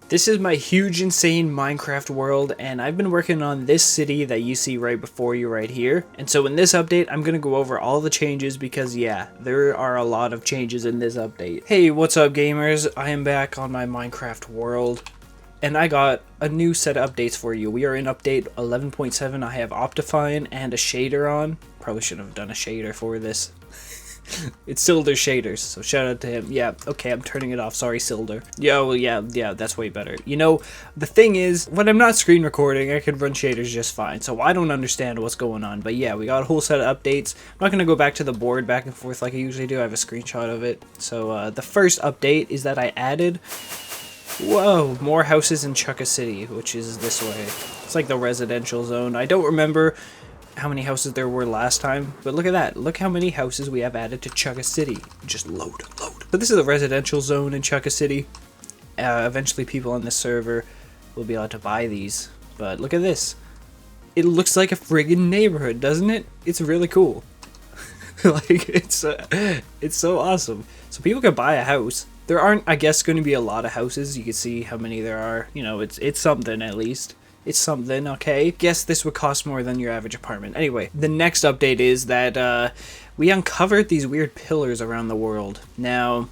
This is my huge, insane Minecraft world, and I've been working on this city that you see right before you right here. And so in this update, I'm going to go over all the changes because, yeah, there are a lot of changes in this update. Hey, what's up, gamers? I am back on my Minecraft world, and I got a new set of updates for you. We are in update 11.7. I have Optifine and a shader on. Probably should have done a shader for this. It's Silder's shaders, so shout out to him. Yeah, okay, I'm turning it off. Sorry, Silder. Yeah, well, yeah, that's way better. You know, the thing is, when I'm not screen recording, I can run shaders just fine, so I don't understand what's going on. But yeah, we got a whole set of updates. I'm not going to go back to the board back and forth like I usually do. I have a screenshot of it. So the first update is that I added, whoa, more houses in Chucka City, which is this way. It's like the residential zone. I don't remember how many houses there were last time, but look at that. Look how many houses we have added to Chucka City. Just load. So this is the residential zone in Chucka City. Eventually people on this server will be able to buy these, but look at this. It looks like a friggin' neighborhood, doesn't it? It's really cool. Like, it's so awesome. So people can buy a house. There aren't, I guess, going to be a lot of houses. You can see how many there are. You know, it's something at least. It's something, okay? Guess this would cost more than your average apartment. Anyway, the next update is that we uncovered these weird pillars around the world. Now,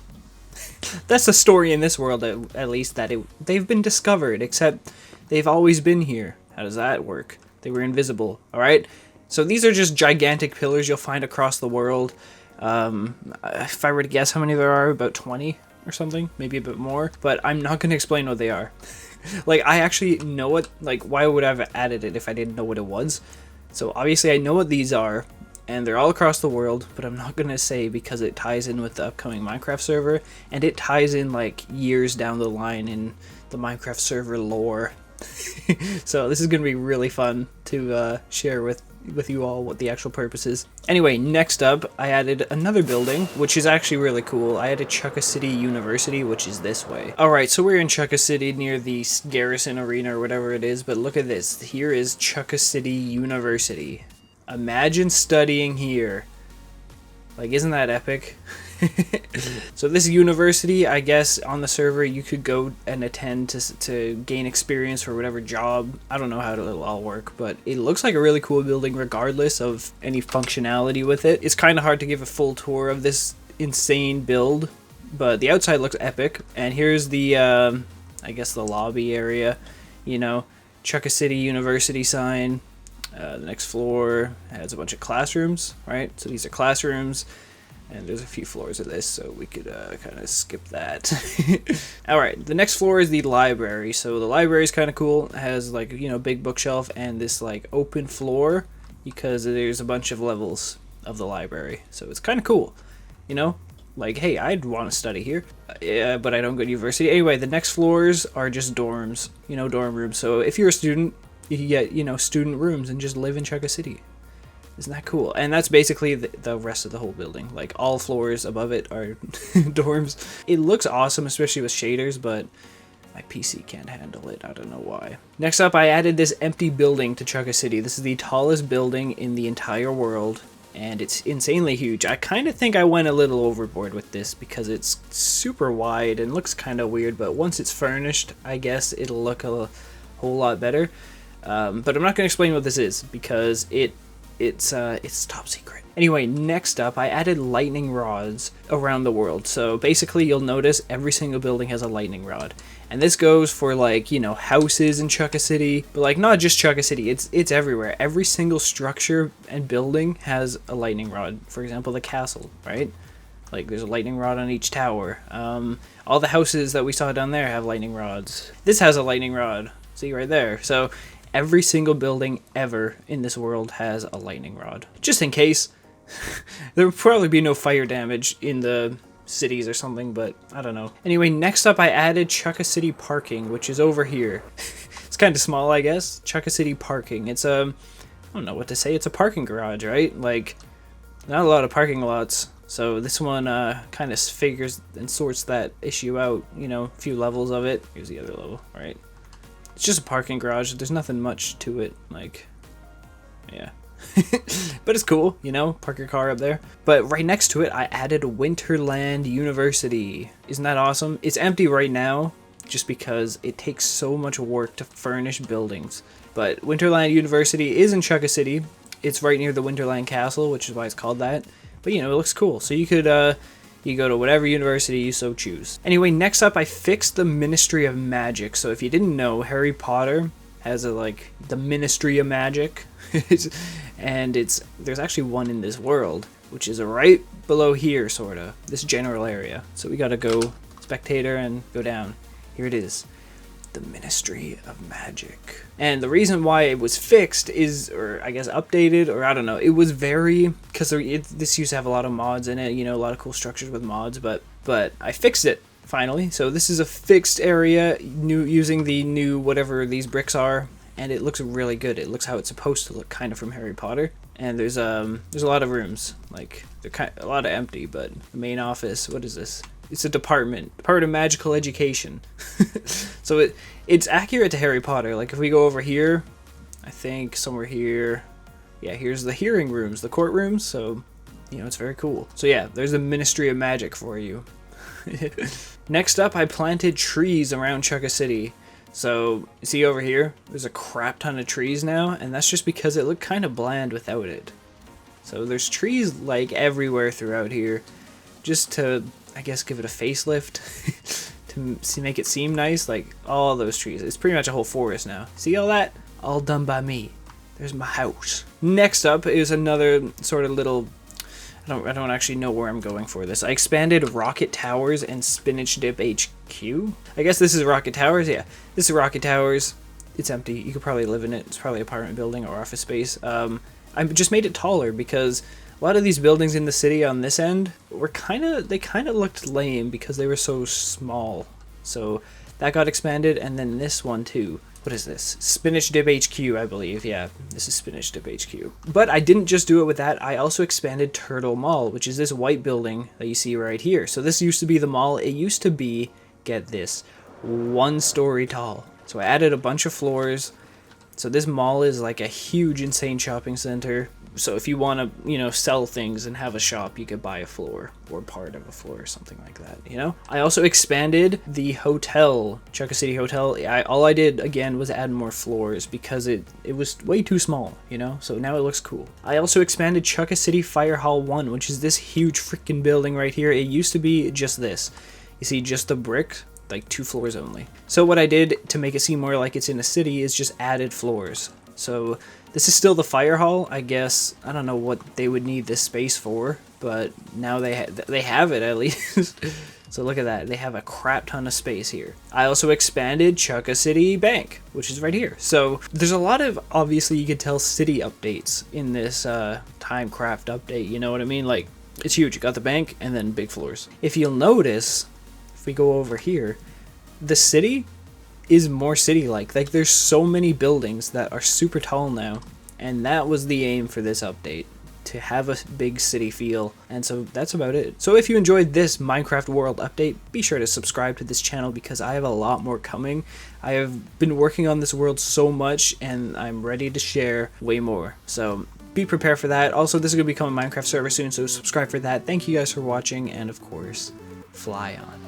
that's the story in this world, at least, that they've been discovered, except they've always been here. How does that work? They were invisible, alright? So these are just gigantic pillars you'll find across the world. If I were to guess how many there are, about 20 or something, maybe a bit more. But I'm not going to explain what they are. Like, I actually know what, like, why would I have added it if I didn't know what it was? So, obviously, I know what these are, and they're all across the world, but I'm not going to say because it ties in with the upcoming Minecraft server, and it ties in, like, years down the line in the Minecraft server lore. So, this is going to be really fun to share with you all what the actual purpose is. Anyway, next up, I added another building, which is actually really cool. I added Chucka City University, which is this way. Alright, so we're in Chucka City near the Garrison Arena or whatever it is, but look at this. Here is Chucka City University. Imagine studying here. Like, isn't that epic? So this university, I guess, on the server, you could go and attend to gain experience for whatever job. I don't know how it'll all work, but it looks like a really cool building regardless of any functionality with it. It's kind of hard to give a full tour of this insane build, but the outside looks epic. And here's the, I guess, the lobby area, you know, Chucka City University sign. The next floor has a bunch of classrooms, right? So these are classrooms. And there's a few floors of this, so we could kind of skip that. Alright, the next floor is the library. So the library is kind of cool. It has, like, you know, big bookshelf and this, like, open floor because there's a bunch of levels of the library. So it's kind of cool, you know? Like, hey, I'd want to study here, but I don't go to university. Anyway, the next floors are just dorms, you know, dorm rooms. So if you're a student, you can get, you know, student rooms and just live in Chucka City. Isn't that cool? And that's basically the rest of the whole building. Like, all floors above it are dorms. It looks awesome, especially with shaders, but my PC can't handle it. I don't know why. Next up, I added this empty building to Chucka City. This is the tallest building in the entire world, and it's insanely huge. I kind of think I went a little overboard with this because it's super wide and looks kind of weird, but once it's furnished, I guess it'll look a whole lot better. But I'm not going to explain what this is because it's top secret. Anyway, next up, I added lightning rods around the world. So basically, you'll notice every single building has a lightning rod. And this goes for, like, you know, houses in Chucka City, but, like, not just Chucka City, it's everywhere. Every single structure and building has a lightning rod. For example, the castle, right? Like, there's a lightning rod on each tower. All the houses that we saw down there have lightning rods. This has a lightning rod. See, right there. So every single building ever in this world has a lightning rod. Just in case. There would probably be no fire damage in the cities or something, but I don't know. Anyway, next up I added Chucka City Parking, which is over here. It's kind of small, I guess. Chucka City Parking. It's I don't know what to say. It's a parking garage, right? Like, not a lot of parking lots. So this one kind of figures and sorts that issue out, you know, a few levels of it. Here's the other level, right? It's just a parking garage. There's nothing much to it. Like, yeah. But it's cool, you know, park your car up there. But right next to it, I added Winterland University. Isn't that awesome? It's empty right now. just because it takes so much work to furnish buildings. But Winterland University is in Chucka City. It's right near the Winterland Castle, which is why it's called that. But you know, it looks cool. So you could you go to whatever university you so choose. Anyway, next up, I fixed the Ministry of Magic. So if you didn't know, Harry Potter has the Ministry of Magic, and there's actually one in this world, which is right below here, sorta, this general area. So we gotta go spectator and go down. Here it is, the Ministry of Magic. And the reason why it was fixed is, or I guess updated, or I don't know, it was because this used to have a lot of mods in it, you know, a lot of cool structures with mods, but I fixed it finally. So this is a fixed area, using the new whatever these bricks are, and it looks really good. It looks how it's supposed to look, kind of from Harry Potter. And there's a lot of rooms, like they're a lot of empty, but the main office, what is this? It's a department of magical education. So it's accurate to Harry Potter. Like if we go over here, I think somewhere here, yeah, here's the hearing rooms, the courtrooms. So you know, it's very cool. So yeah, there's the Ministry of Magic for you. Next up, I planted trees around Chucka City. So, you see over here, there's a crap ton of trees now, and that's just because it looked kind of bland without it. So there's trees like everywhere throughout here, just to, I guess, give it a facelift, to make it seem nice, like all those trees. It's pretty much a whole forest now. See all that? All done by me. There's my house. Next up is another sort of little, I don't actually know where I'm going for this. I expanded Rocket Towers and Spinach Dip HQ. I guess this is Rocket Towers. Yeah, this is Rocket Towers. It's empty. You could probably live in it. It's probably an apartment building or office space. I just made it taller because a lot of these buildings in the city on this end were they kind of looked lame because they were so small. So that got expanded, and then this one too. What is this? Spinach Dip HQ, I believe. Yeah, this is Spinach Dip HQ. But I didn't just do it with that. I also expanded Turtle Mall, which is this white building that you see right here. So this used to be the mall. It used to be, get this, 1 story tall. So I added a bunch of floors. So this mall is like a huge, insane shopping center. So if you want to, you know, sell things and have a shop, you could buy a floor or part of a floor or something like that, you know? I also expanded the hotel, Chucka City Hotel. All I did, again, was add more floors because it was way too small, you know? So now it looks cool. I also expanded Chucka City Fire Hall 1, which is this huge freaking building right here. It used to be just this. You see, just the brick, like 2 floors only. So what I did to make it seem more like it's in a city is just added floors. So this is still the fire hall, I guess. I don't know what they would need this space for, but now they have it at least. So look at that. They have a crap ton of space here. I also expanded Chucka City Bank, which is right here. So there's a lot of, obviously you could tell, city updates in this Timecraft update, you know what I mean? Like, it's huge. You got the bank and then big floors. If you'll notice, if we go over here, the city is more city-like. Like, there's so many buildings that are super tall now, and that was the aim for this update, to have a big city feel. And so that's about it. So if you enjoyed this Minecraft World update, be sure to subscribe to this channel because I have a lot more coming. I have been working on this world so much, and I'm ready to share way more. So be prepared for that. Also, this is going to become a Minecraft server soon, so subscribe for that. Thank you guys for watching, and of course, fly on.